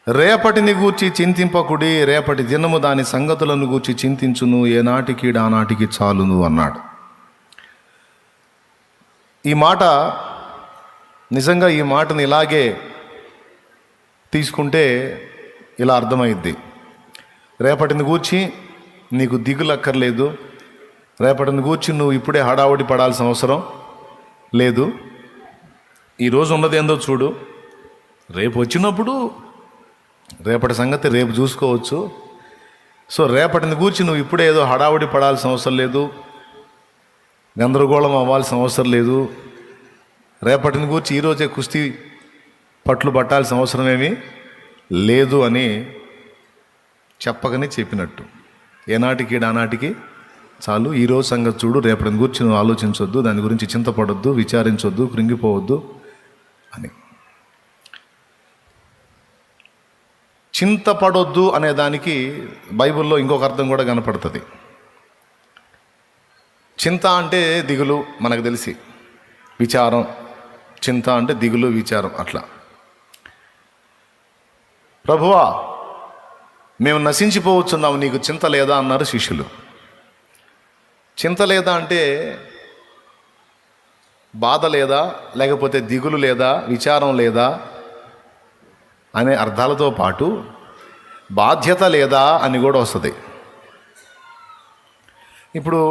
రేపటిని గూర్చి చింతింపకుడి, రేపటి దినము దాని సంగతులను గూర్చి చింతించును, ఏనాటికి ఆనాటికి చాలును అన్నాడు. ఈ మాట నిజంగా ఈ మాటని ఇలాగే తీసుకుంటే ఇలా అర్థమైద్ది. రేపటిని గూర్చి నీకు దిగులక్కర్లేదు, రేపటిని గూర్చి నువ్వు ఇప్పుడే హడావుడి పడాల్సిన అవసరం లేదు. ఈరోజు ఉన్నది ఏందో చూడు, రేపు వచ్చినప్పుడు రేపటి సంగతి రేపు చూసుకోవచ్చు. సో రేపటిని గూర్చి నువ్వు ఇప్పుడే ఏదో హడావుడి పడాల్సిన అవసరం లేదు, గందరగోళం అవ్వాల్సిన అవసరం లేదు. రేపటిని గూర్చి ఈరోజే కుస్తీ పట్లు పట్టాల్సిన అవసరమేమీ లేదు అని చెప్పకనే చెప్పినట్టు. ఏనాటికి ఆనాటికి చాలు, ఈరోజు సంగతి చూడు, రేపటిని గురించి నువ్వు ఆలోచించొద్దు, దాని గురించి చింతపడొద్దు, విచారించొద్దు, కృంగిపోవద్దు అని. చింతపడొద్దు అనే దానికి బైబిల్లో ఇంకొక అర్థం కూడా కనపడుతుంది. చింత అంటే దిగులు, మనకు తెలిసి విచారం. చింత అంటే దిగులు, విచారం. అట్లా ప్రభువా మేము నశించిపోవచ్చున్నాము, నీకు చింత లేదా అన్నారు శిష్యులు. చింత లేదా అంటే బాధ లేదా, లేకపోతే దిగులు లేదా, విచారం లేదా అనే అర్థాలతో పాటు బాధ్యత లేదా అని కూడా వస్తుంది. ఇప్పుడు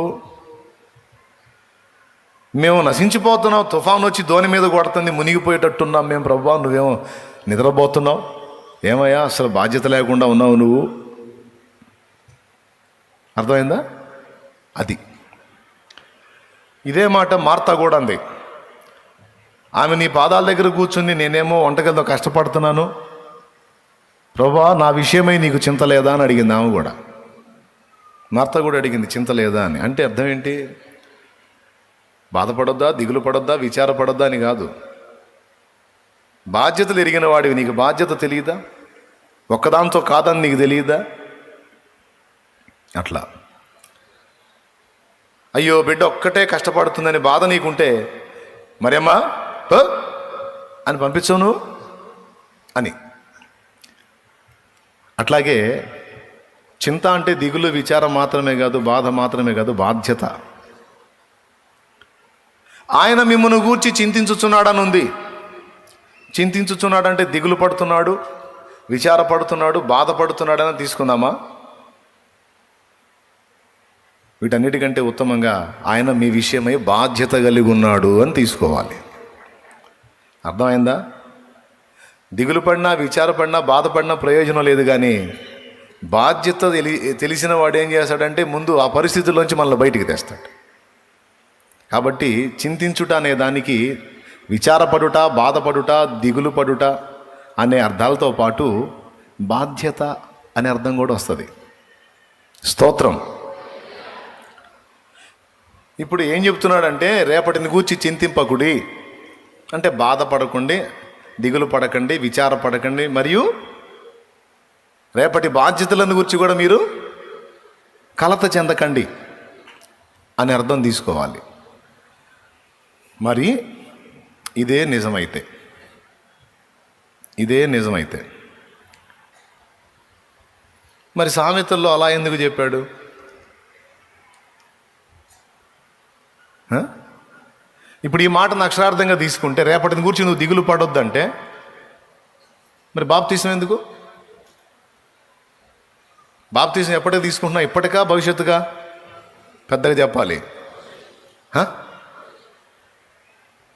మేము నశించిపోతున్నాం, తుఫాను వచ్చి దోణి మీద కొడుతుంది, మునిగిపోయేటట్టున్నాం మేము. ప్రభువా నువ్వేమో నిద్రపోతున్నావు, ఏమయ్యా అసలు బాధ్యత లేకుండా ఉన్నావు నువ్వు. అర్థమైందా? అది ఇదే మాట మార్తా కూడా అంది. ఆమె నీ పాదాల దగ్గర కూర్చుని నేనేమో వంటగదిలో కష్టపడుతున్నాను, ప్రభువా నా విషయమై నీకు చింత లేదా అని అడిగింది. ఆమె కూడా, మార్తా కూడా అడిగింది చింత లేదా అని. అంటే అర్థం ఏంటి? బాధపడొద్దా, దిగులు పడొద్దా, విచారపడొద్దా అని కాదు. బాధ్యతలు ఎరిగిన వాడివి, నీకు బాధ్యత తెలియదా? ఒక్కదాంతో కాదని నీకు తెలియదా? అట్లా అయ్యో బిడ్డ ఒక్కటే కష్టపడుతుందని బాధ నీకుంటే మరేమ్మా అని పంపించవు నువ్వు అని. అట్లాగే చింత అంటే దిగులు, విచారం మాత్రమే కాదు, బాధ మాత్రమే కాదు, బాధ్యత. ఆయన మిమ్మల్ని గూర్చి చింతించుచున్నాడని ఉంది. చింతించుచున్నాడంటే దిగులు పడుతున్నాడు, విచారపడుతున్నాడు, బాధపడుతున్నాడని తీసుకుందామా? వీటన్నిటికంటే ఉత్తమంగా ఆయన మీ విషయమై బాధ్యత కలిగి ఉన్నాడు అని తీసుకోవాలి. అర్థమైందా? దిగులు పడినా, విచారపడినా, బాధపడినా ప్రయోజనం లేదు. కానీ బాధ్యత తెలిసిన వాడు ఏం చేస్తాడంటే ముందు ఆ పరిస్థితుల్లోంచి మనల్ని బయటికి తెస్తాడు. కాబట్టి చింతించుట అనే దానికి విచారపడుట, బాధపడుట, దిగులు పడుట అనే అర్థాలతో పాటు బాధ్యత అనే అర్థం కూడా వస్తుంది. స్తోత్రం. ఇప్పుడు ఏం చెప్తున్నాడంటే రేపటిని గూర్చి చింతింపకుడి అంటే బాధపడకండి, దిగులు పడకండి, విచారపడకండి, మరియు రేపటి బాధ్యతలను గురించి కూడా మీరు కలత చెందకండి అని అర్థం తీసుకోవాలి. మరి ఇదే నిజమైతే మరి సామెతల్లో అలా ఎందుకు చెప్పాడు? ఇప్పుడు ఈ మాటను అక్షరార్థంగా తీసుకుంటే రేపటిని గురించి నువ్వు దిగులు పడొద్దంటే మరి బాప్తీసం ఎందుకు? బాప్తీసం ఎప్పటికి తీసుకుంటున్నావు? ఇప్పటికా భవిష్యత్తుగా? పెద్దగా చెప్పాలి.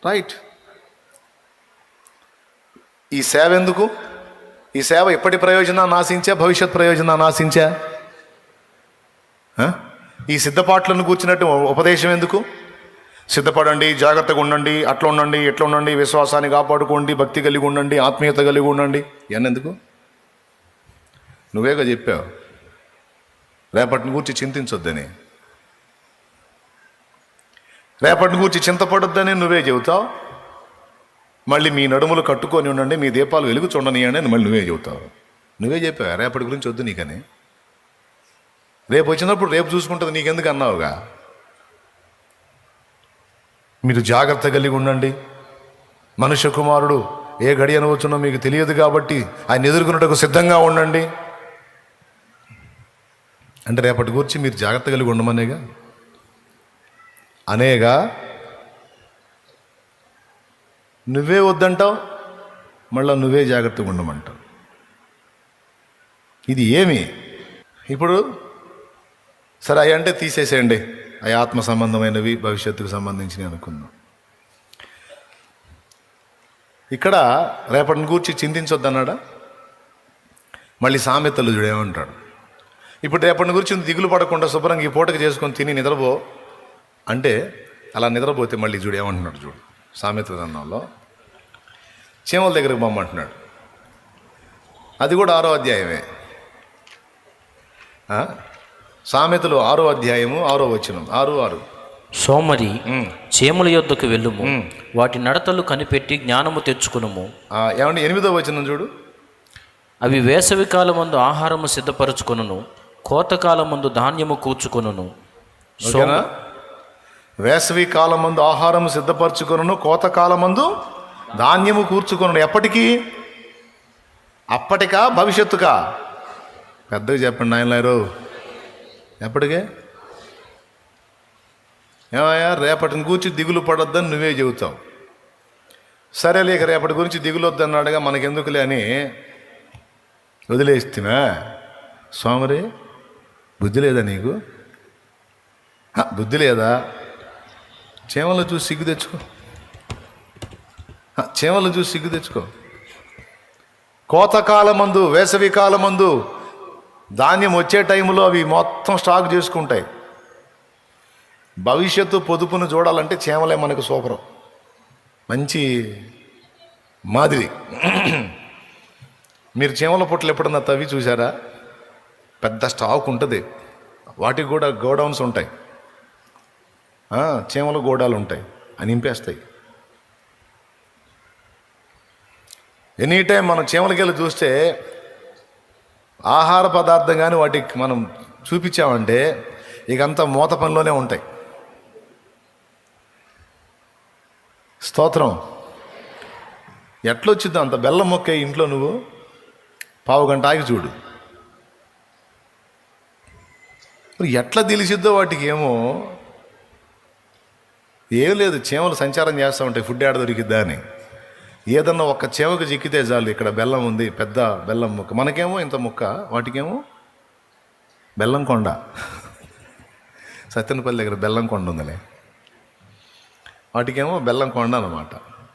రైట్. ఈ సేవ ఎందుకు? ఈ సేవ ఇప్పటి ప్రయోజనాన్ని ఆశించా, భవిష్యత్ ప్రయోజనాన్ని ఆశించా? ఈ సిద్ధపాట్లను కూర్చున్నట్టు ఉపదేశం ఎందుకు? సిద్ధపడండి, జాగ్రత్తగా ఉండండి, అట్లా ఉండండి, ఎట్లా ఉండండి, విశ్వాసాన్ని కాపాడుకోండి, భక్తి కలిగి ఉండండి, ఆత్మీయత కలిగి ఉండండి. ఇవన్నెందుకు? నువ్వేగా చెప్పావు రేపటిని గూర్చి చింతించొద్దని, రేపటిని గూర్చి చింతపడొద్దని నువ్వే చెబుతావు. మళ్ళీ మీ నడుములు కట్టుకొని ఉండండి, మీ దీపాలు వెలుగు చూడనియండి అని మళ్ళీ నువ్వే చెబుతావు. నువ్వే చెప్పావు రేపటి గురించి వద్దు నీకని. రేపు వచ్చినప్పుడు రేపు చూసుకుంటుంది నీకెందుకు అన్నావుగా. మీరు జాగ్రత్త కలిగి ఉండండి, మనుష్య కుమారుడు ఏ గడి అనవచ్చునో మీకు తెలియదు కాబట్టి ఆయన ఎదుర్కొన్నట్టుకు సిద్ధంగా ఉండండి అంటే రేపటి గురించి మీరు జాగ్రత్త కలిగి ఉండమనేగా అనేగా నువ్వే వద్దంటావు, మళ్ళీ నువ్వే జాగ్రత్తగా ఉండమంటావు. ఇది ఏమి ఇప్పుడు సరే అవి అంటే తీసేసేయండి, అవి ఆత్మ సంబంధమైనవి భవిష్యత్తుకు సంబంధించినవి అనుకుందాం. ఇక్కడ రేపటిని గూర్చి చింతించొద్దన్నాడా? మళ్ళీ సామెతలు చూడేమంటాడు, ఇప్పుడు రేపటిని గురించి దిగులు పడకుండా శుభ్రంగా ఈ పూటకి చేసుకొని తిని నిద్రపో అంటే అలా నిద్రపోతే మళ్ళీ చూడు ఏమంటున్నాడు చూడు. సామెతల గ్రంథంలో చీమల దగ్గరకు పొమ్మంటున్నాడు. అది కూడా 6వ అధ్యాయమే. సామెతలు 6వ అధ్యాయము 6వ వచనం 6:6. సోమరి చీమల యొద్దకు వెళ్ళుము, వాటి నడతలు కనిపెట్టి జ్ఞానము తెచ్చుకునుము. ఏమంటే 8వ వచనం చూడు. అవి వేసవి కాలమందు ఆహారము సిద్ధపరచుకొనును, కోతకాలమందు ధాన్యము కూర్చుకొనును. వేసవి కాలమందు ఆహారము సిద్ధపరచుకొనును, కోతకాలమందు ధాన్యము కూర్చుకొనును. ఎప్పటికీ? అప్పటికా భవిష్యత్తుకా? పెద్దగా చెప్పండి నాయనలారు. ఎప్పటికే? ఏమయ్యా రేపటిని గురించి దిగులు పడొద్దని నువ్వే చెబుతావు. సరే లేక రేపటి గురించి దిగులు వద్దన్నాడుగా మనకెందుకులే అని వదిలేస్తున్నా. స్వామిరే బుద్ధి లేదా నీకు? బుద్ధి లేదా? చీమలు చూసి సిగ్గు తెచ్చుకో, చీమలు చూసి సిగ్గు తెచ్చుకో. కోతకాలమందు వేసవి కాలమందు ధాన్యం వచ్చే టైంలో అవి మొత్తం స్టాక్ చేసుకుంటాయి. భవిష్యత్తు పొదుపును చూడాలంటే చీమలే మనకు సూపరం, మంచి మాదిరి. మీరు చీమల పుట్టలు ఎప్పుడన్నా తవ్వి చూసారా? పెద్ద స్టాక్ ఉంటుంది, వాటికి కూడా గోడౌన్స్ ఉంటాయి, చీమల గోడాలు ఉంటాయి, అని నింపేస్తాయి. ఎనీ టైం మనం చీమలకెళ్ళి చూస్తే ఆహార పదార్థం కానీ వాటికి మనం చూపించామంటే ఇక అంతా మూత పనిలోనే ఉంటాయి. స్తోత్రం. ఎట్లొచ్చిందో అంత బెల్లం మొక్క ఇంట్లో నువ్వు 1/2 గంట ఆగి చూడు, ఎట్లా తెలిసిద్దో వాటికి. ఏమో ఏం లేదు, చీమలు సంచారం చేస్తూ ఉంటాయి, ఫుడ్ ఏడ దొరికిద్దా అని. ఏదన్నా ఒక్క చీమకు చిక్కితే చాలు, ఇక్కడ బెల్లం ఉంది, పెద్ద బెల్లం ముక్క. మనకేమో ఇంత ముక్క, వాటికేమో బెల్లం కొండ. సత్యనపల్లి దగ్గర బెల్లం కొండ ఉందిలే, వాటికేమో బెల్లం కొండ అన్నమాట.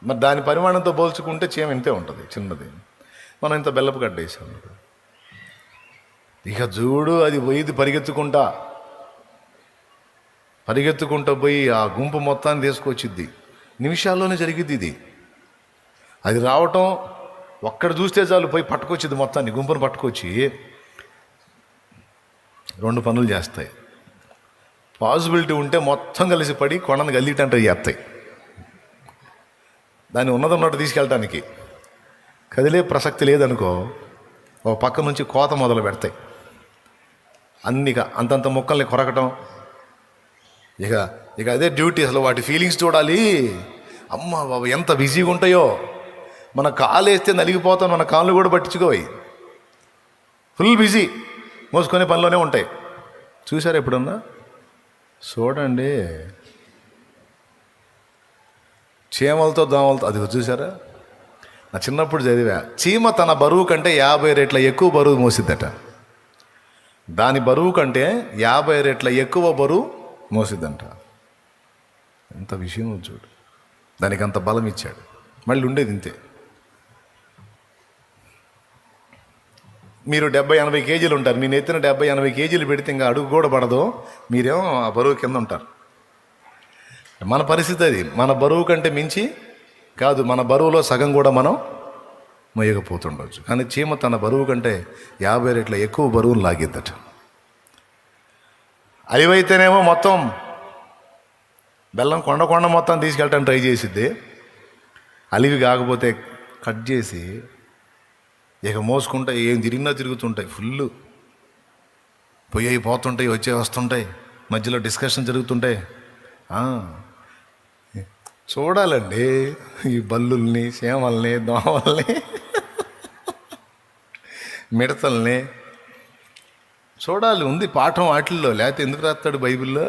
మరి దాని పరిమాణంతో పోల్చుకుంటే చీమ ఇంతే ఉంటుంది, చిన్నది. మనం ఇంత బెల్లపు కట్టేసాం. ఇక చూడు అది పోయిది పరిగెత్తుకుంటూ పోయి ఆ గుంపు మొత్తాన్ని తీసుకొచ్చిద్ది. నిమిషాల్లోనే జరిగిద్ది ఇది. అది రావటం ఒక్కడ చూస్తే చాలు, పోయి పట్టుకొచ్చిద్ది మొత్తాన్ని, గుంపును పట్టుకొచ్చి 2 పనులు చేస్తాయి. పాసిబిలిటీ ఉంటే మొత్తం కలిసి పడి కొండను గల్లీటంటే చేస్తాయి. దాన్ని ఉన్నదన్నట్టు తీసుకెళ్ళటానికి కదిలే ప్రసక్తి లేదనుకో, ఒక పక్క నుంచి కోత మొదలు పెడతాయి. అన్నిగా అంతంత మొక్కల్ని కొరకటం. ఇక అదే డ్యూటీ. అసలు వాటి ఫీలింగ్స్ చూడాలి. అమ్మ బాబు ఎంత బిజీగా ఉంటాయో. మన కాలు వేస్తే నలిగిపోతాం, మన కాళ్ళు కూడా పట్టించుకోయి. ఫుల్ బిజీ, మోసుకునే పనిలోనే ఉంటాయి. చూసారా ఎప్పుడన్నా? చూడండి, చీమలతో దోమలతో. అది చూసారా? నా చిన్నప్పుడు చదివా, చీమ తన బరువు కంటే 50 రెట్ల ఎక్కువ బరువు మోసిద్దట. దాని బరువు కంటే 50 రెట్ల ఎక్కువ బరువు మోసిద్దంట. ఎంత విషయం చూడు. దానికి అంత బలం ఇచ్చాడు. మళ్ళీ ఉండేది ఇంతే. మీరు 70-80 కేజీలు ఉంటారు, మీ నెత్తిన 70-80 కేజీలు పెడితే ఇంకా అడుగు కూడా పడదు, మీరేమో ఆ బరువు కింద ఉంటారు. మన పరిస్థితి అది. మన బరువు కంటే మించి కాదు, మన బరువులో సగం కూడా మనం మొయ్యకపోతుండవచ్చు. కానీ చీమ తన బరువు కంటే 50 రెట్ల ఎక్కువ బరువును లాగిద్దట. అలివైతేనేమో మొత్తం బెల్లం కొండ మొత్తం తీసుకెళ్ళటానికి ట్రై చేసిద్ది. అలివి కాకపోతే కట్ చేసి ఇక మోసుకుంటాయి. ఏం తిరిగినా తిరుగుతుంటాయి. ఫుల్ పోయి పోతుంటాయి, వస్తుంటాయి, మధ్యలో డిస్కషన్ జరుగుతుంటాయి. చూడాలండి ఈ బల్లుల్ని, చేమల్ని, దోమల్ని, మిడతల్ని చూడాలి. ఉంది పాఠం వాటిల్లో, లేకపోతే ఎందుకు రాస్తాడు బైబిల్లో?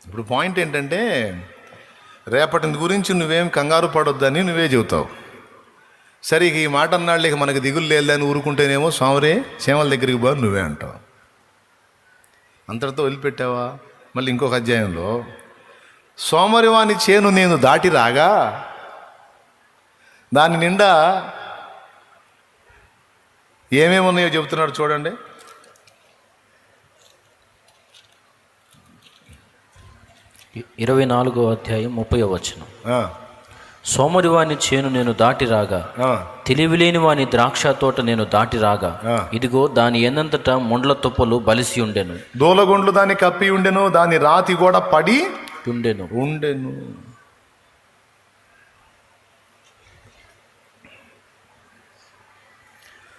ఇప్పుడు పాయింట్ ఏంటంటే, రేపటి గురించి నువ్వేం కంగారు పడొద్దని నువ్వే చెబుతావు. సరే ఇక ఈ మాట అన్నాళ్ళు ఇక మనకి దిగులు లేదని ఊరుకుంటేనేమో స్వామిరే చేమల దగ్గరికి పో నువ్వే అంటావు. అంతటితో వదిలిపెట్టావా? మళ్ళీ ఇంకొక అధ్యాయంలో, సోమరివాని చేను నేను దాటి రాగా దాని నిండా ఏమేమి ఉన్నాయో చెబుతున్నాడు చూడండి. ఇరవై 24వ అధ్యాయం 30వ వచనం. సోమరివాని చేను నేను దాటి రాగా, తెలివిలేని వాని ద్రాక్ష తోట నేను దాటి రాగా, ఇదిగో దాని ఎన్నంతటా ముండ్ల తుప్పలు బలిసి ఉండెను. దూలగొండ్లు దాన్ని కప్పి ఉండెను, దాని రాతి కూడా పడి ఉండెను.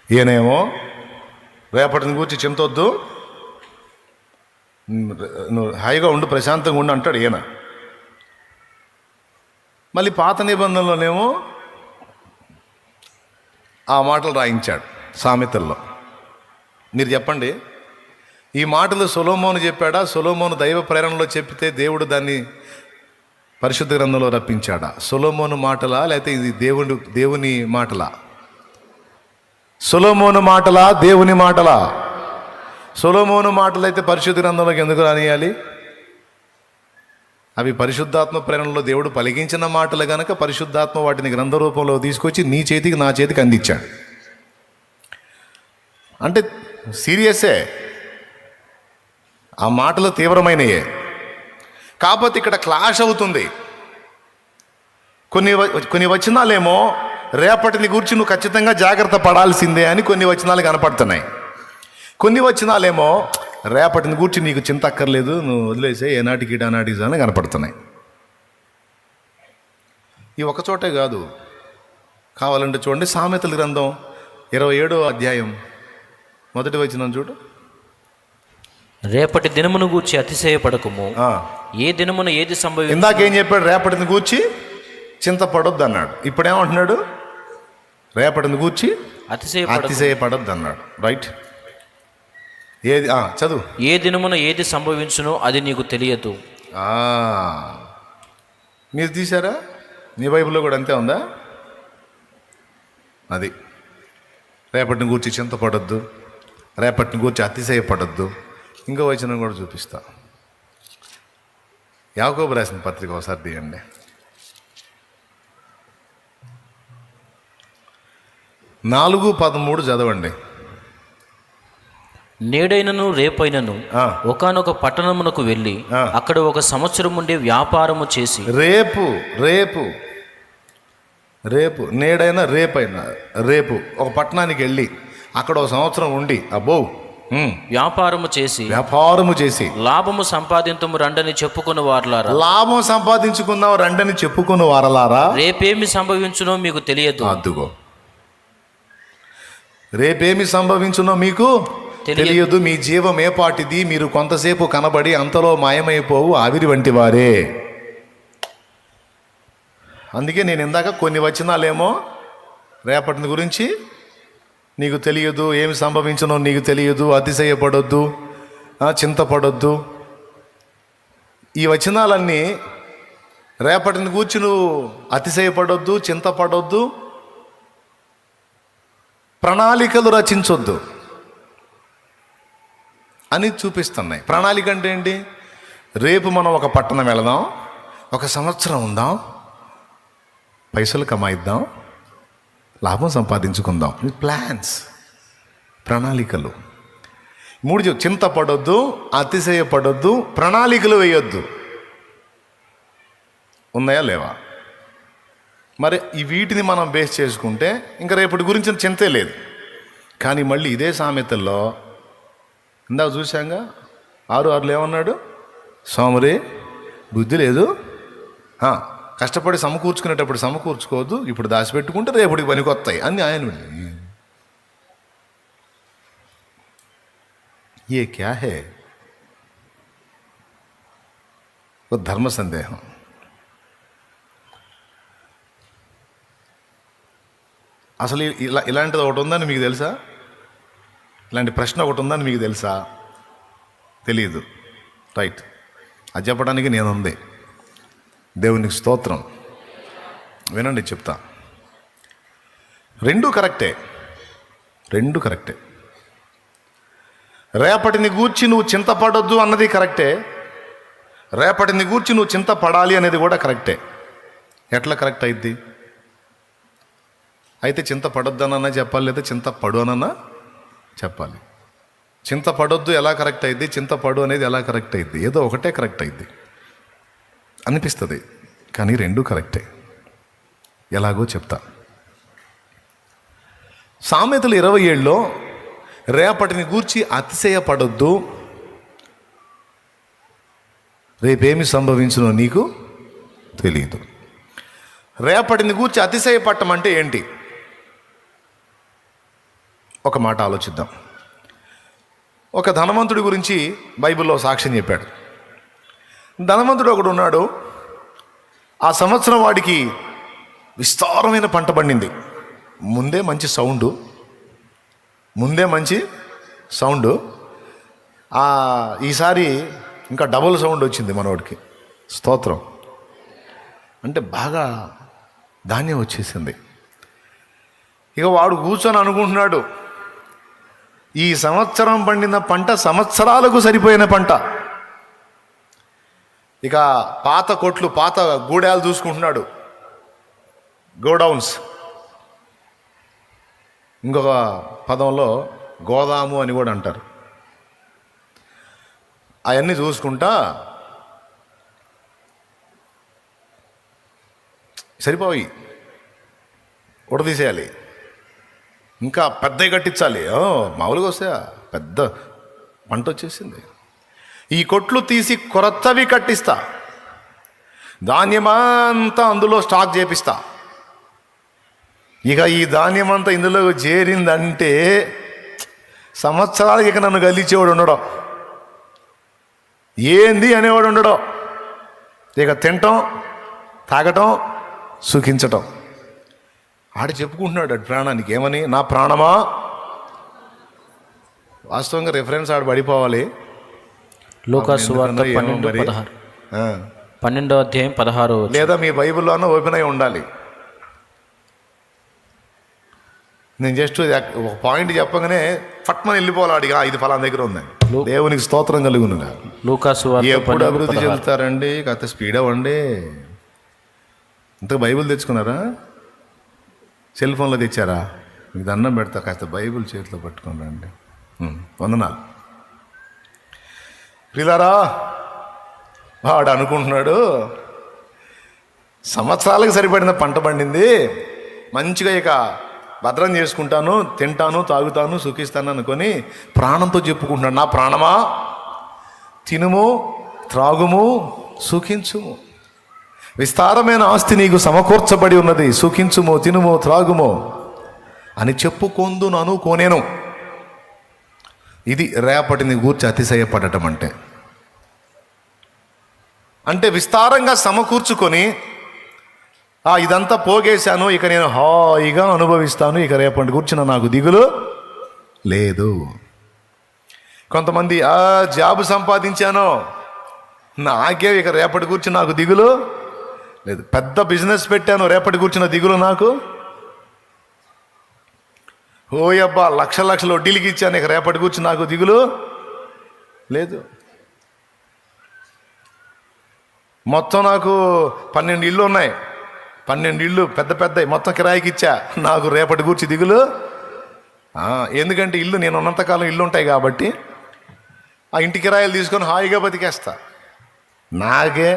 ఈయనేమో రేపటిని గురించి చింతొద్దు, నువ్వు హాయిగా ఉండు, ప్రశాంతంగా ఉండు అంటాడు ఈయన. మళ్ళీ పాత నిబంధనలోనేమో ఆ మాటలు రాయించాడు సామెతల్లో. మీరు చెప్పండి, ఈ మాటలు సొలొమోను చెప్పాడా? సొలొమోను దైవ ప్రేరణలో చెప్పితే దేవుడు దాన్ని పరిశుద్ధ గ్రంథంలో రప్పించాడా? సొలొమోను మాటలా లేకపోతే ఇది దేవుని మాటలా? సొలొమోను మాటలా దేవుని మాటలా? సొలొమోను మాటలు అయితే పరిశుద్ధ గ్రంథంలోకి ఎందుకు రానియాలి? అవి పరిశుద్ధాత్మ ప్రేరణలో దేవుడు పలికించిన మాటలు గనక పరిశుద్ధాత్మ వాటిని గ్రంథ రూపంలో తీసుకొచ్చి నీ చేతికి నా చేతికి అందించాడు. అంటే సీరియస్సే, ఆ మాటలు తీవ్రమైనయే. కాకపోతే ఇక్కడ క్లాష్ అవుతుంది. కొన్ని వచనాలేమో రేపటిని గురించి నువ్వు ఖచ్చితంగా జాగ్రత్త పడాల్సిందే అని కొన్ని వచనాలు కనపడుతున్నాయి. కొన్ని వచనాలేమో రేపటిని గూర్చి నీకు చింత అక్కర్లేదు, నువ్వు వదిలేసే, ఏనాటికి ఈనాటికి అని కనపడుతున్నాయి. ఈ ఒకచోటే కాదు, కావాలంటే చూడండి సామెతల గ్రంథం 27వ అధ్యాయం 1వ వచనం చూడు. రేపటి దినమును గూర్చి అతిశయపడకము, ఏ దినమున ఏది సంభవించు. ఇందాకేం చెప్పాడు? రేపటిని గూర్చి చింతపడొద్దు అన్నాడు. ఇప్పుడేమంటున్నాడు? రేపటిని గూర్చి అతిశయపడొద్దు అన్నాడు. రైట్. ఏది చదువు. ఏ దినమున ఏది సంభవించునో అది నీకు తెలియదు. మీరు తీశారా? నీ బైబిల్లో కూడా అంతే ఉందా? అది రేపటిని గూర్చి చింతపడొద్దు, రేపటిని గూర్చి అతిశయపడొద్దు. ఇంకో వచనం కూడా చూపిస్తా. యాకోబు రాసిన పత్రిక ఒకసారి తీయండి. 4:13 చదవండి. నేడైనను రేపైనను ఒకానొక పట్టణమునకు వెళ్ళి అక్కడ 1 సంవత్సరం ఉండే వ్యాపారము చేసి. రేపు రేపు రేపు నేడైనా రేపైనా రేపు ఒక పట్టణానికి వెళ్ళి అక్కడ 1 సంవత్సరం ఉండి వ్యాపారము చేసి లాభము సంపాదించము రండని చెప్పుకుని వారలారా. లాభం సంపాదించుకుందాం రండని చెప్పుకుని వారలారా. రేపేమి సంభవించునో మీకు తెలియదు. అద్దుగో, రేపేమి సంభవించునో మీకు తెలియదు. మీ జీవం ఏపాటిది, మీరు కొంతసేపు కనబడి అంతలో మాయమైపోవు ఆవిరి వంటి వారే. అందుకే నేను ఇందాక కొన్ని వచనాలేమో రేపటిని గురించి నీకు తెలియదు, ఏమి సంభవించునో నీకు తెలియదు, అతిశయపడొద్దు, చింతపడొద్దు. ఈ వచనాలన్నీ రేపటిని గూర్చి నువ్వు అతిశయపడొద్దు, చింతపడొద్దు, ప్రణాళికలు రచించొద్దు అని చూపిస్తున్నాయి. ప్రణాళిక అంటే ఏంటి? రేపు మనం ఒక పట్టణం వెళదాం, 1 సంవత్సరం ఉందాం, పైసలు కమాయిద్దాం, లాభం సంపాదించుకుందాం. ప్లాన్స్, ప్రణాళికలు. 3 చింతపడొద్దు, అతిశయపడొద్దు, ప్రణాళికలు వేయొద్దు. ఉన్నాయా లేవా? మరి ఈ వీటిని మనం బేస్ చేసుకుంటే ఇంకా రేపటి గురించి చింతే లేదు. కానీ మళ్ళీ ఇదే సామెతల్లో ఇందాక చూశాంగా 6:6 ఏమన్నాడు? సోమరి బుద్ధి లేదు, కష్టపడి సమకూర్చుకునేటప్పుడు సమకూర్చుకోవద్దు, ఇప్పుడు దాచిపెట్టుకుంటే రేపటికి పనికొస్తాయి అని ఆయన. ఏ క్యా హే? ఒక ధర్మ సందేహం. అసలు ఇలాంటిది ఒకటి ఉందని మీకు తెలుసా? ఇలాంటి ప్రశ్న ఒకటి ఉందని మీకు తెలుసా? తెలియదు. రైట్, అది చెప్పడానికి నేనుంది. దేవునికి స్తోత్రం. వినండి, చెప్తా. రెండు కరెక్టే. రేపటిని గూర్చి నువ్వు చింతపడొద్దు అన్నది కరెక్టే. రేపటిని గూర్చి నువ్వు చింతపడాలి అనేది కూడా కరెక్టే. ఎట్లా కరెక్ట్ అయింది? అయితే చింతపడొద్దు అనన్నా చెప్పాలి, లేదా చింతపడు అనన్నా చెప్పాలి. చింతపడొద్దు ఎలా కరెక్ట్ అయింది, చింతపడు అనేది ఎలా కరెక్ట్ అయింది? ఏదో ఒకటే కరెక్ట్ అయింది అనిపిస్తుంది, కానీ రెండు కరెక్టే. ఎలాగో చెప్తా. సామెతలు 27లో రేపటిని గూర్చి అతిశయపడొద్దు, రేపేమి సంభవించునో నీకు తెలియదు. రేపటిని గూర్చి అతిశయపడటం అంటే ఏంటి? ఒక మాట ఆలోచిద్దాం. ఒక ధనవంతుడి గురించి బైబిల్లో సాక్ష్యం చెప్పాడు. ధనవంతుడు ఒకడు ఉన్నాడు. ఆ సంవత్సరం వాడికి విస్తారమైన పంట పండింది. ముందే మంచి సౌండు. ఈసారి ఇంకా డబుల్ సౌండ్ వచ్చింది మనోడికి. స్తోత్రం. అంటే బాగా ధాన్యం వచ్చేసింది. ఇక వాడు కూర్చొని అనుకుంటున్నాడు, ఈ సంవత్సరం పండిన పంట సంవత్సరాలకు సరిపోయిన పంట. ఇక పాత కొట్లు, పాత గూడాలు చూసుకుంటున్నాడు, గోడౌన్స్. ఇంకొక పదంలో గోదాము అని కూడా అంటారు. అవన్నీ చూసుకుంటా సరిపోయి ఉడదీసేయాలి, ఇంకా పెద్దవి కట్టించాలి. మామూలుగా వస్తే పెద్ద పంట వచ్చేసింది. ఈ కొట్లు తీసి కొత్తవి కట్టిస్తా, ధాన్యమంతా అందులో స్టాక్ చేపిస్తా. ఇక ఈ ధాన్యమంతా ఇందులో చేరిందంటే సంవత్సరాలకి ఇక నన్ను గలిచేవాడు ఉండడం, ఏంది అనేవాడు ఉండడం. ఇక తినటం, తాగటం, సుఖించటం. ఆడు చెప్పుకుంటున్నాడు అటు ప్రాణానికి ఏమని, నా ప్రాణమా. వాస్తవంగా రిఫరెన్స్ ఆడు పడిపోవాలి. లూకా సువార్త 12:16 లేదా మీ బైబిల్లోనూ ఓపెన్ అయి ఉండాలి. నేను జస్ట్ ఒక పాయింట్ చెప్పగానే ఫట్మని వెళ్ళిపోవాలి అడిగా, ఇది ఫలానా దగ్గర ఉంది. దేవునికి స్తోత్రం కలుగునుగా. లూకా సువార్త ఎప్పుడు అభివృద్ధి చెందుతారండి? కాస్త స్పీడ్ అవ్వండి. ఇంత బైబిల్ తెచ్చుకున్నారా? సెల్ ఫోన్లో తెచ్చారా? మీకు దండం పెడతా, కాస్త బైబిల్ చేతిలో పట్టుకుని రండి. వందనాలు. ప్రియులారా, వాడు అనుకుంటున్నాడు సంవత్సరాలకు సరిపడిన పంట పండింది, మంచిగా ఇక భద్రం చేసుకుంటాను, తింటాను, తాగుతాను, సుఖిస్తాను అనుకొని ప్రాణంతో చెప్పుకుంటున్నాడు, నా ప్రాణమా తినుము, త్రాగుము, సుఖించుము. విస్తారమైన ఆస్తి నీకు సమకూర్చబడి ఉన్నది, సుఖించుము, తినుము, త్రాగుము అని చెప్పుకొందును అనుకోనేను. ఇది రేపటిని గూర్చి అతిశయపడటం అంటే విస్తారంగా సమకూర్చుకొని ఇదంతా పోగేశాను, ఇక నేను హాయిగా అనుభవిస్తాను, ఇక రేపటి కూర్చున్న నాకు దిగులు లేదు. కొంతమంది జాబ్ సంపాదించాను, నాకే ఇక రేపటి కూర్చుని నాకు దిగులు లేదు. పెద్ద బిజినెస్ పెట్టాను, రేపటి కూర్చున్న దిగులు నాకు. ఓయబ్బా, లక్షల వడ్డీలకి ఇచ్చాను, ఇక రేపటి కూర్చుని నాకు దిగులు లేదు. మొత్తం నాకు 12 ఇళ్ళు ఉన్నాయి, 12 ఇళ్ళు పెద్ద మొత్తం కిరాయికి ఇచ్చా, నాకు రేపటి కూర్చి దిగులు. ఎందుకంటే ఇల్లు నేను ఉన్నంతకాలం ఇల్లు ఉంటాయి కాబట్టి ఆ ఇంటి కిరాయిలు తీసుకొని హాయిగా బతికేస్తా. నాకే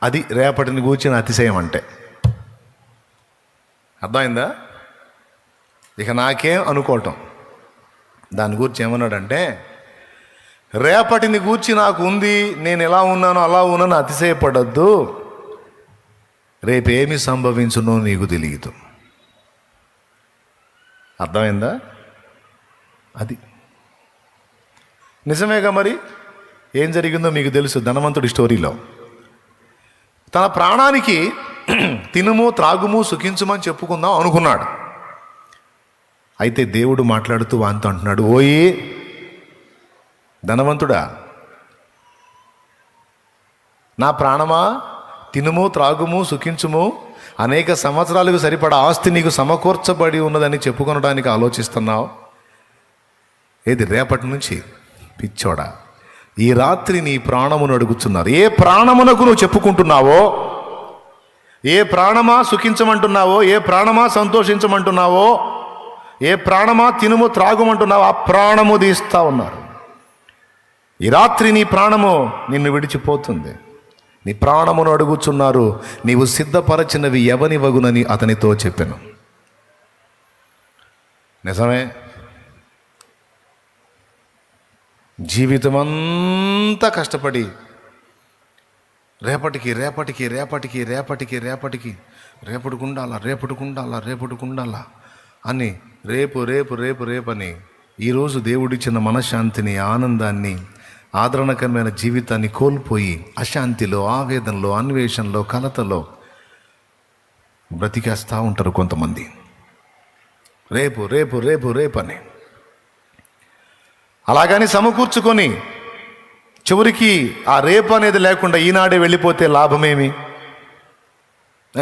అది రేపటిని కూర్చిన అతిశయం అంటే. అర్థమైందా? ఇక నాకేం అనుకోవటం. దాని గురించి ఏమన్నాడంటే, రేపటిని గూర్చి నాకు ఉంది, నేను ఎలా ఉన్నానో అలా ఉన్నాను అతిశయపడద్దు, రేపేమి సంభవించునో నీకు తెలియదు. అర్థమైందా? అది నిజమేగా. మరి ఏం జరిగిందో మీకు తెలుసు ధనవంతుడి స్టోరీలో. తన ప్రాణానికి తినుము త్రాగుము సుఖించుమని చెప్పుకుందాం అనుకున్నాడు. అయితే దేవుడు మాట్లాడుతూ వానితో అంటున్నాడు, ఓయి ధనవంతుడా, నా ప్రాణమా, తినుము త్రాగుము సుఖించుము, అనేక సంవత్సరాలకు సరిపడా ఆస్తి నీకు సమకూర్చబడి ఉన్నదని చెప్పుకొనడానికి ఆలోచిస్తున్నావు. ఏది రేపటి నుంచి? పిచ్చోడా, ఈ రాత్రి నీ ప్రాణమును అడుగుతున్నారు. ఏ ప్రాణమునకు నువ్వు చెప్పుకుంటున్నావో, ఏ ప్రాణమా సుఖించమంటున్నావో, ఏ ప్రాణమా సంతోషించమంటున్నావో, ఏ ప్రాణమా తినుము త్రాగుమంటున్నావో ఆ ప్రాణము తీస్తా ఉన్నారు. ఈ రాత్రి నీ ప్రాణము నిన్ను విడిచిపోతుంది. నీ ప్రాణమును అడుగుచున్నారు, నీవు సిద్ధపరచినవి ఎవని వగునని అతనితో చెప్పాను. నిజమే, జీవితమంతా కష్టపడి రేపటికుండాలా అని రేపు అని ఈరోజు దేవుడిచ్చిన మనశ్శాంతిని, ఆనందాన్ని, ఆదరణకరమైన జీవితాన్ని కోల్పోయి అశాంతిలో, ఆవేదనలో, అన్వేషణలో, కలతలో బ్రతికేస్తూ ఉంటారు కొంతమంది. రేపు అని అలాగని సమకూర్చుకొని చివరికి ఆ రేపు అనేది లేకుండా ఈనాడే వెళ్ళిపోతే లాభమేమి?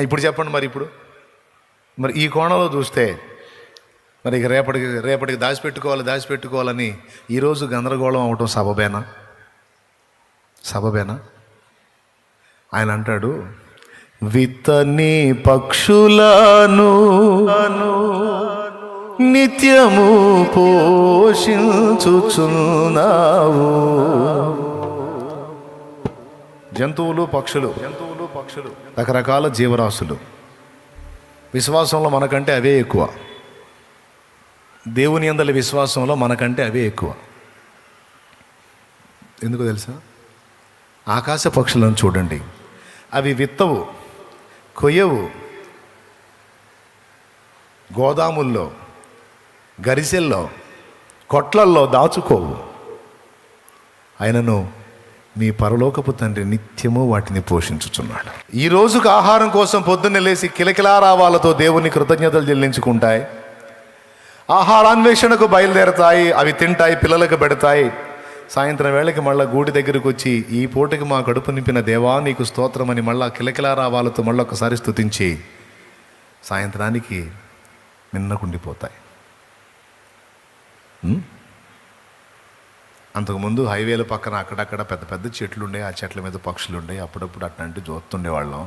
ఇప్పుడు చెప్పండి. మరి ఈ కోణంలో చూస్తే మరి ఇక రేపటికి దాచిపెట్టుకోవాలని ఈరోజు గందరగోళం అవటం సబబేనా? ఆయన అంటాడు, విత్తని పక్షులను నిత్యము పోషించుచున్నావు. జంతువులు పక్షులు రకరకాల జీవరాశులు. విశ్వాసంలో మనకంటే అవే ఎక్కువ. దేవుని యందలి విశ్వాసంలో మనకంటే అవే ఎక్కువ. ఎందుకు తెలుసా? ఆకాశ పక్షులను చూడండి, అవి విత్తవు, కొయ్యవు, గోదాముల్లో, గరిసెల్లో, కొట్లల్లో దాచుకోవు. ఆయనను మీ పరలోకపు తండ్రి నిత్యము వాటిని పోషించుచున్నాడు. ఈ రోజుకు ఆహారం కోసం పొద్దున్నే లేచి కిలకిలారావాలతో దేవుని కృతజ్ఞతలు చెల్లించుకుంటాయి. ఆహారాన్వేషణకు బయలుదేరతాయి, అవి తింటాయి, పిల్లలకు పెడతాయి. సాయంత్రం వేళకి మళ్ళీ గూడి దగ్గరకు వచ్చి, ఈ పూటకి మా కడుపు నింపిన దేవా నీకు స్తోత్రమని మళ్ళా కిలకిలారావాలతో మళ్ళీ ఒకసారి స్తుతించి సాయంత్రానికి నిన్నకుండిపోతాయి. అంతకుముందు హైవేల పక్కన అక్కడక్కడ పెద్ద పెద్ద చెట్లు ఉండే, ఆ చెట్ల మీద పక్షులు ఉండే, అప్పుడప్పుడు అట్లాంటి చూస్తుండేవాళ్ళం.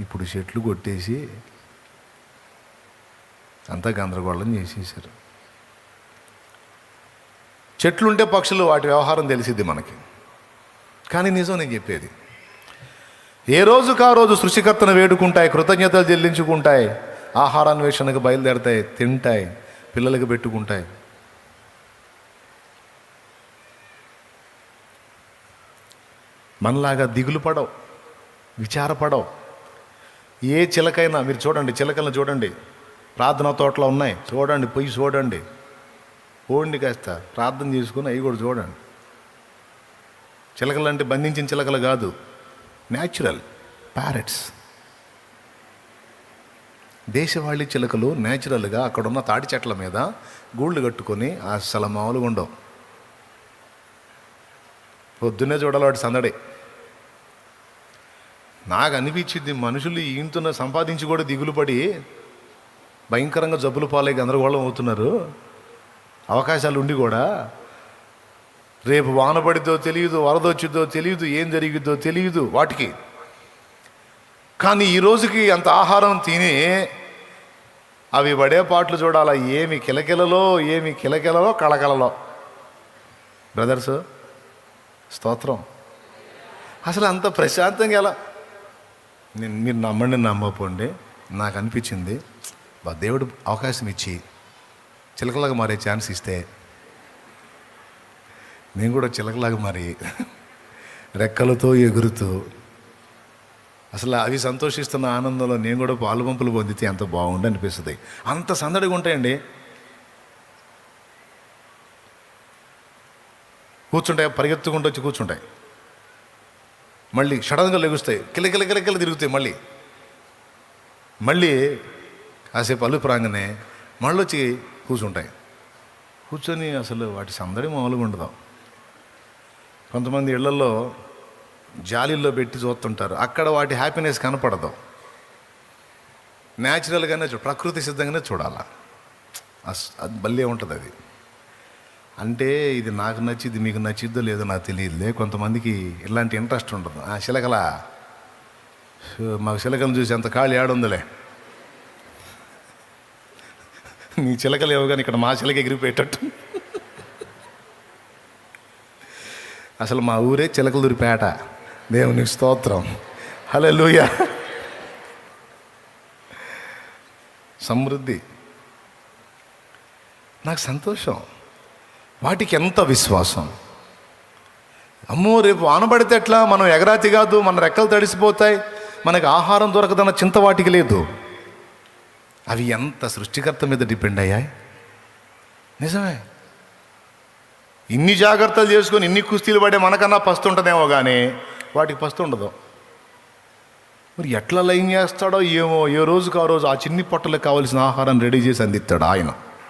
ఇప్పుడు చెట్లు కొట్టేసి అంతా గందరగోళం చేసేసారు. చెట్లుంటే పక్షులు వాటి వ్యవహారం తెలిసిద్ది మనకి. కానీ నిజం నేను చెప్పేది, ఏ రోజుకు ఆ రోజు సృష్టికర్తను వేడుకుంటాయి, కృతజ్ఞతలు చెల్లించుకుంటాయి, ఆహారాన్వేషణకు బయలుదేరతాయి, తింటాయి, పిల్లలకు పెట్టుకుంటాయి. మనలాగా దిగులు పడవు, విచారపడవు. ఏ చిలకైనా మీరు చూడండి, చిలకలను చూడండి, ప్రార్థన తోటలో ఉన్నాయి, చూడండి, పొయ్యి చూడండి, ఓండి కాస్త ప్రార్థన చేసుకుని అవి కూడా చూడండి. చిలకలు అంటే బంధించిన చిలకలు కాదు, న్యాచురల్ ప్యారెట్స్. దేశవాళీ చిలకలు న్యాచురల్గా అక్కడున్న తాటి చెట్ల మీద గూళ్ళు కట్టుకొని అసలు మామూలుగా ఉండవు. పొద్దున్నే చూడాలి వాటి సందడి. నాకు అనిపించింది, మనుషులు ఈయంతో సంపాదించి కూడా దిగులు పడి భయంకరంగా జబ్బులు పాలై గందరగోళం అవుతున్నారు. అవకాశాలు ఉండి కూడా రేపు వాన పడిద్దో తెలియదు, వరద వచ్చిద్దో తెలియదు, ఏం జరిగిద్దో తెలియదు వాటికి. కానీ ఈ రోజుకి అంత ఆహారం తిని అవి పడే పాటలు చూడాలా, ఏమి కిలకిలలో కళకళలో. బ్రదర్స్ స్తోత్రం. అసలు అంత ప్రశాంతంగా ఎలా? మీరు నమ్మండి నమ్మపోండి, నాకు అనిపించింది, దేవుడు అవకాశం ఇచ్చి చిలకలాగా మారే ఛాన్స్ ఇస్తే నేను కూడా చిలకలాగా మారి రెక్కలతో ఎగురుతూ అసలు అవి సంతోషిస్తున్న ఆనందంలో నేను కూడా పాలుబంపులు పొందితే ఎంత బాగుండి అనిపిస్తుంది. అంత సందడిగా ఉంటాయండి. కూర్చుంటాయి, పరిగెత్తుకుంటూ వచ్చి కూర్చుంటాయి. మళ్ళీ సడన్గా లెగుస్తాయి, కిలకిల తిరుగుతాయి. మళ్ళీ కాసేపు అలుపు రాగానే మళ్ళీ వచ్చి కూర్చుంటాయి. కూర్చొని అసలు వాటి సందడి మామూలుగా ఉండదు. కొంతమంది ఇళ్లలో జాలీల్లో పెట్టి చూస్తుంటారు, అక్కడ వాటి హ్యాపీనెస్ కనపడదు. న్యాచురల్గానే ప్రకృతి సిద్ధంగానే చూడాల. అది భలే ఉంటుంది. అది అంటే ఇది నాకు నచ్చిద్ది, మీకు నచ్చిద్దో లేదో నాకు తెలియదులే. కొంతమందికి ఇలాంటి ఇంట్రెస్ట్ ఉండదు. చిలకల మాకు చిలకలను చూసి అంత ఖాళీ ఆడుందిలే. నీ చిలకలు ఏవో కానీ ఇక్కడ మా చిలక ఎగిరిపోయేటట్టు. అసలు మా ఊరే చిలకలూరిపేట. దేవునికి స్తోత్రం, హల్లెలూయా. సమృద్ధి, నాకు సంతోషం. వాటికి ఎంత విశ్వాసం. అమ్మో రేపు ఆనబడితే ఎట్లా, మనం ఎగరాతి కాదు, మన రెక్కలు తడిసిపోతాయి, మనకి ఆహారం దొరకదన్న చింత వాటికి లేదు. అవి ఎంత సృష్టికర్త మీద డిపెండ్ అయ్యాయి. నిజమే. ఇన్ని జాగ్రత్తలు చేసుకొని ఇన్ని కుస్తీలు పడే మనకన్నా పస్తు ఉంటుందేమో కానీ వాటికి పస్తు ఉండదు. మరి ఎట్లా లైన్ చేస్తాడో ఏమో, ఏ రోజుకు ఆ రోజు ఆ చిన్ని పొట్టలకు కావాల్సిన ఆహారం రెడీ చేసి అందిస్తాడు ఆయన.